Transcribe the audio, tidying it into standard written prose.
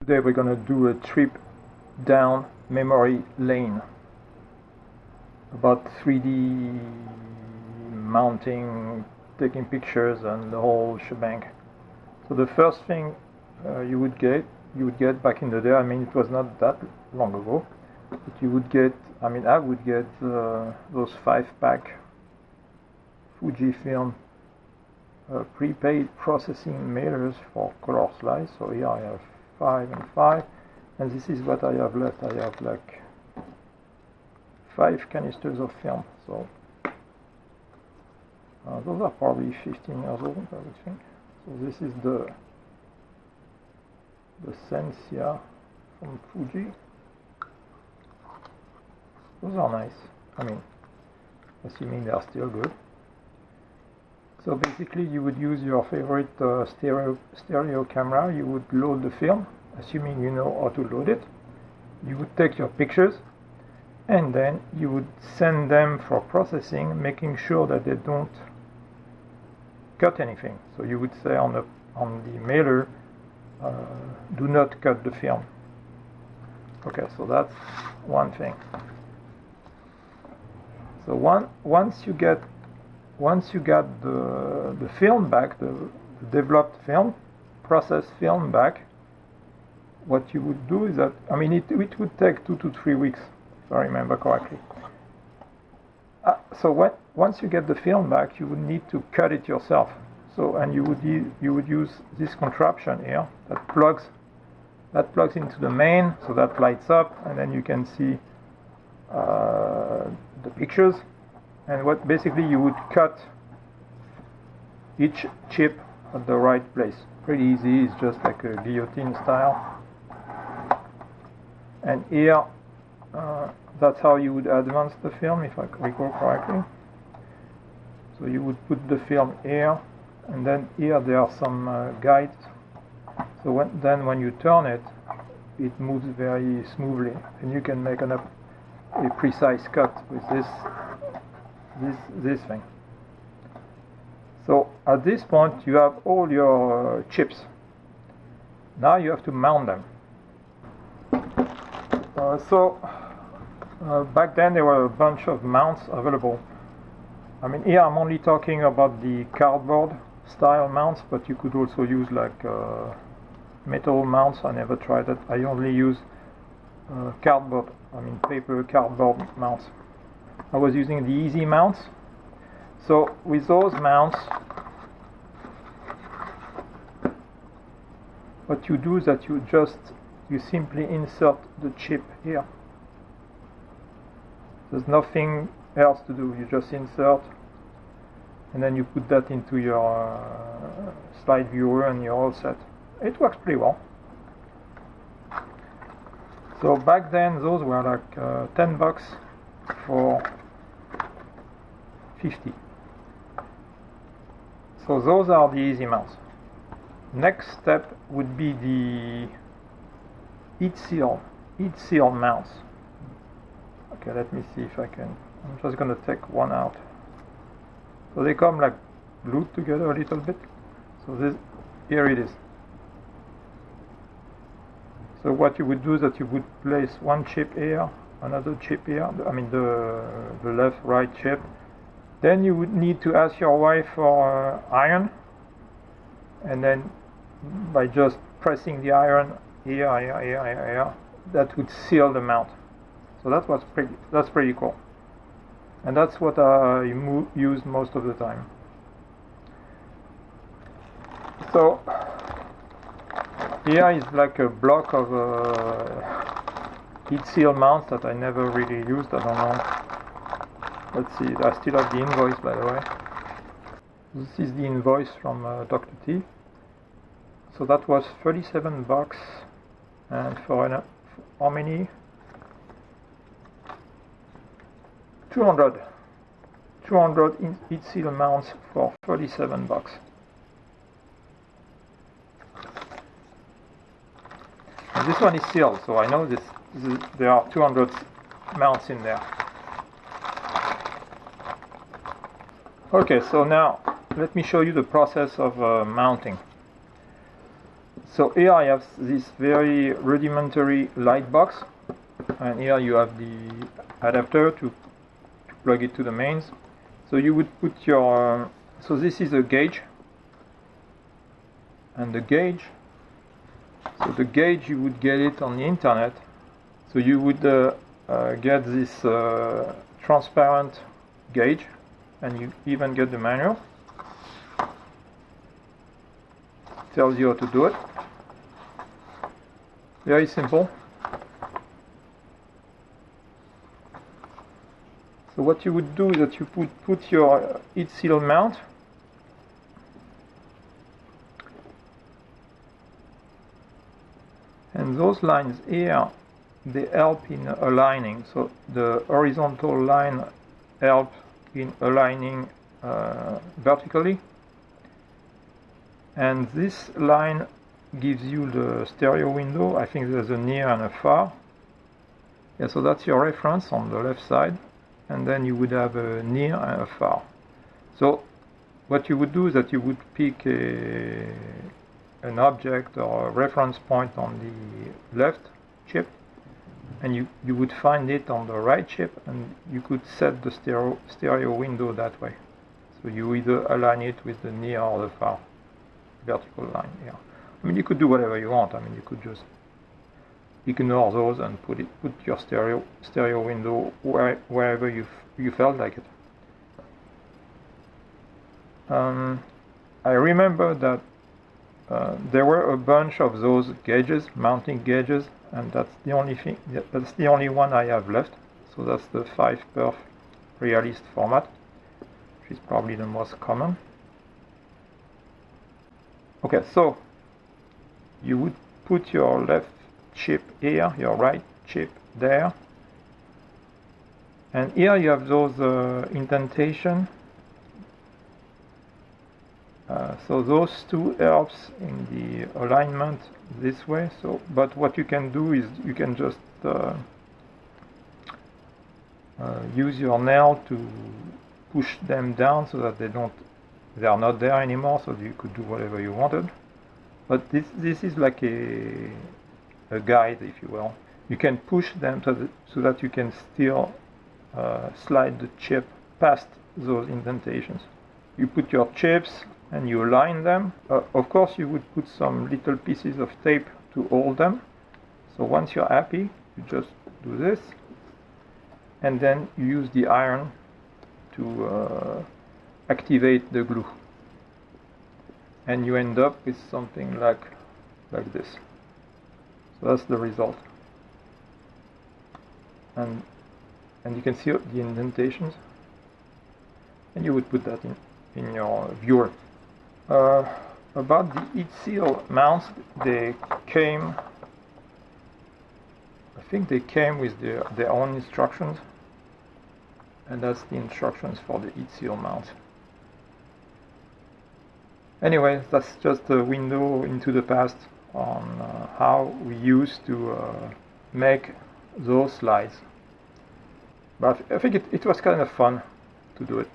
Today we're going to do a trip down memory lane about 3D mounting, taking pictures, and the whole shebang. So the first thing you would get back in the day, I mean it was not that long ago, but you would get, I mean I would get those 5-pack Fujifilm prepaid processing mailers for color slice. So here I have 5 and 5, and this is what I have left. I have like 5 canisters of film. So those are probably 15 years old, I would think. So this is the Sensia from Fuji. Those are nice. I mean, assuming they are still good. So basically you would use your favorite stereo camera, you would load the film, assuming you know how to load it. You would take your pictures and then you would send them for processing, making sure that they don't cut anything. So you would say on the mailer, do not cut the film. Okay, so that's one thing. So once you get the film back, the developed film, processed film back, what you would do is that, I mean, it would take 2 to 3 weeks, if I remember correctly. So once you get the film back, you would need to cut it yourself. So, and you would use this contraption here that plugs into the main, so that lights up, and then you can see the pictures. And what basically you would cut each chip at the right place. Pretty easy, it's just like a guillotine style. And here, that's how you would advance the film, if I recall correctly. So you would put the film here, and then here there are some guides. So when you turn it, it moves very smoothly, and you can make a precise cut with this thing. So at this point you have all your chips. Now you have to mount them. Back then there were a bunch of mounts available. I mean, here I'm only talking about the cardboard style mounts, but you could also use like metal mounts. I never tried it. I only use paper cardboard mounts. I was using the easy mounts. So with those mounts, what you do is that you simply insert the chip here. There's nothing else to do. You just insert, and then you put that into your slide viewer, and you're all set. It works pretty well. So back then those were like $10 for 50. So those are the easy mounts. Next step would be the heat seal mounts. Okay, let me see if I can. I'm just going to take one out. So they come like glued together a little bit. So here it is. So what you would do is that you would place one chip here, another chip here, I mean the left right chip. Then you would need to ask your wife for iron, and then by just pressing the iron here, that would seal the mount. So that's pretty cool, and that's what I use most of the time. So here is like a block of heat seal mounts that I never really used. I don't know. Let's see, I still have the invoice, by the way. This is the invoice from Dr. T. So that was $37, and for how many? 200 heat seal mounts for $37. And this one is sealed, so I know there are 200 mounts in there. Okay, so now let me show you the process of mounting. So here I have this very rudimentary light box, and here you have the adapter to plug it to the mains. So you would put your so this is a gauge, and the gauge you would get it on the internet. So you would get this transparent gauge, and you even get the manual. Tells you how to do it. Very simple. So what you would do is that you put your heat seal mount, and those lines here, they help in aligning. So the horizontal line helps in aligning vertically, and this line gives you the stereo window. I think there's a near and a far. Yeah, so that's your reference on the left side, and then you would have a near and a far. So what you would do is that you would pick an object or a reference point on the left chip, and you would find it on the right chip, and you could set the stereo window that way. So you either align it with the near or the far vertical line here. I mean, you could do whatever you want. I mean, you could just ignore those and put your stereo window wherever you felt like it. I remember that there were a bunch of those gauges, mounting gauges, and that's the only one I have left. So that's the 5-perf Realist format, which is probably the most common. Okay, so you would put your left chip here, your right chip there, and here you have those indentation. So those two helps in the alignment this way. So, but what you can do is you can just use your nail to push them down so that they are not there anymore. So you could do whatever you wanted. But this is like a guide, if you will. You can push them so that you can still slide the chip past those indentations. You put your chips and you align them. Of course, you would put some little pieces of tape to hold them. So once you're happy, you just do this, and then you use the iron to activate the glue, and you end up with something like this. So that's the result, and you can see the indentations, and you would put that in your viewer. About the heat seal mounts, I think they came with their own instructions, and that's the instructions for the heat seal mount. Anyway, that's just a window into the past on how we used to make those slides. But I think it was kind of fun to do it.